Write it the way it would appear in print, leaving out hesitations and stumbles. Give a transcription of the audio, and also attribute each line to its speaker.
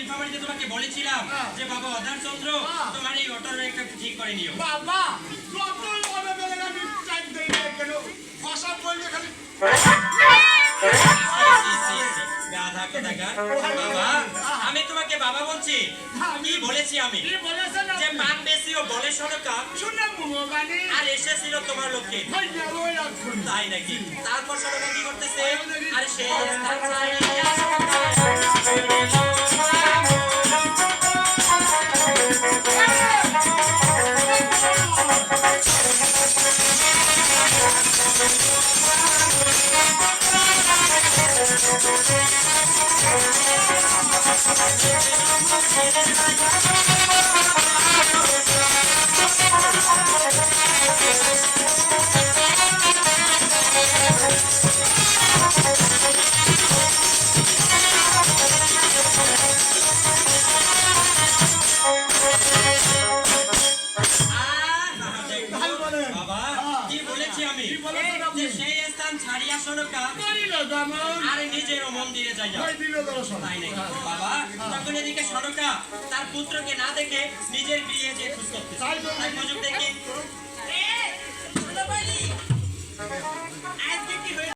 Speaker 1: নীলফামারীতে তোমাকে বলেছিলাম যে বাবা অধার চন্দ্র তোমার এই অটোর একটা ঠিক করে নিও।
Speaker 2: বাবা যতই বলে বেলে আমি টাইম দেই না কেন ভাষা বললে খালি
Speaker 1: গাধা কোথাকার। বাবা আমি তোমাকে বাবা বলছি। কি বলেছি আমি?
Speaker 2: কি বলেছেন
Speaker 1: যে পান বেশি ও বলে সরকা
Speaker 2: শুনে মুবানি
Speaker 1: আর এসেছিল তোমার লোকে।
Speaker 2: ভাইয়া ওই রাখুন
Speaker 1: তাই নাকি? তারপর সরকা কি করতেছে? আর সে বাবা কি বলেছি আমি? যে সেই স্থান ছাড়িয়া সরকা আর নিজের মন্দিরে যাইয়া। তাই নাকি? বাবা তখন এদিকে সরকা তার পুত্রকে না দেখে নিজের গৃহে যে খুঁজ করতে তাই সুযোগ দেখি